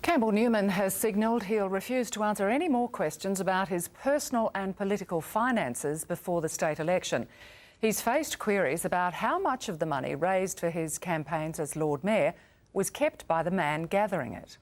Campbell Newman has signalled he'll refuse to answer any more questions about his personal and political finances before the state election. He's faced queries about how much of the money raised for his campaigns as Lord Mayor was kept by the man gathering it.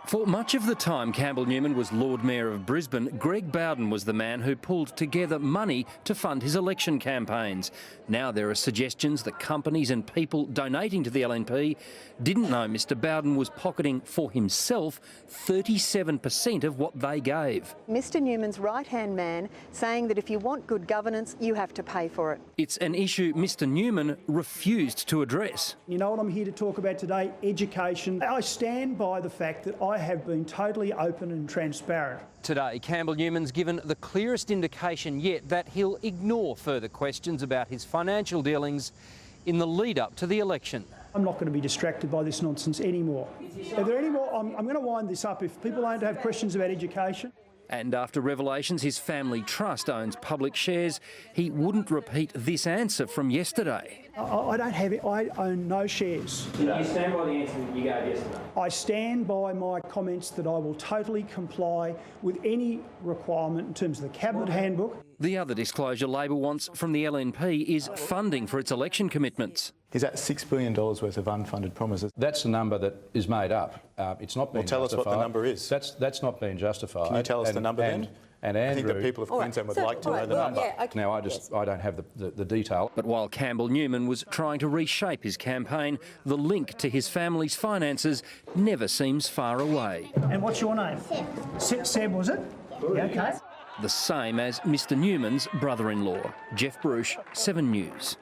For much of the time Campbell Newman was Lord Mayor of Brisbane, Greg Bowden was the man who pulled together money to fund his election campaigns. Now there are suggestions that companies and people donating to the LNP didn't know Mr Bowden was pocketing for himself 37% of what they gave. Mr Newman's right-hand man saying that if you want good governance, you have to pay for it. It's an issue Mr Newman refused to address. You know what I'm here to talk about today? Education. I stand by the fact that I have been totally open and transparent. Today, Campbell Newman's given the clearest indication yet that he'll ignore further questions about his financial dealings in the lead-up to the election. I'm not going to be distracted by this nonsense anymore. Are there any more? I'm going to wind this up. If people don't have questions about education. And after revelations his family trust owns public shares, he wouldn't repeat this answer from yesterday. I don't have it. I own no shares. Do you stand by the answer that you gave yesterday? I stand by my comments that I will totally comply with any requirement in terms of the Cabinet handbook. The other disclosure Labor wants from the LNP is funding for its election commitments. Is that $6 billion worth of unfunded promises? That's the number that is made up. It's not being tell justified. us what the number is. That's not being justified. Can you tell us the number then? And Andrew, I think the people of Queensland would like to know the number. Yeah, okay. Now, I don't have the detail. But while Campbell Newman was trying to reshape his campaign, the link to his family's finances never seems far away. And what's your name? Seb, was it? Yeah, okay. The same as Mr Newman's brother-in-law. Jeff Bruce, 7 News.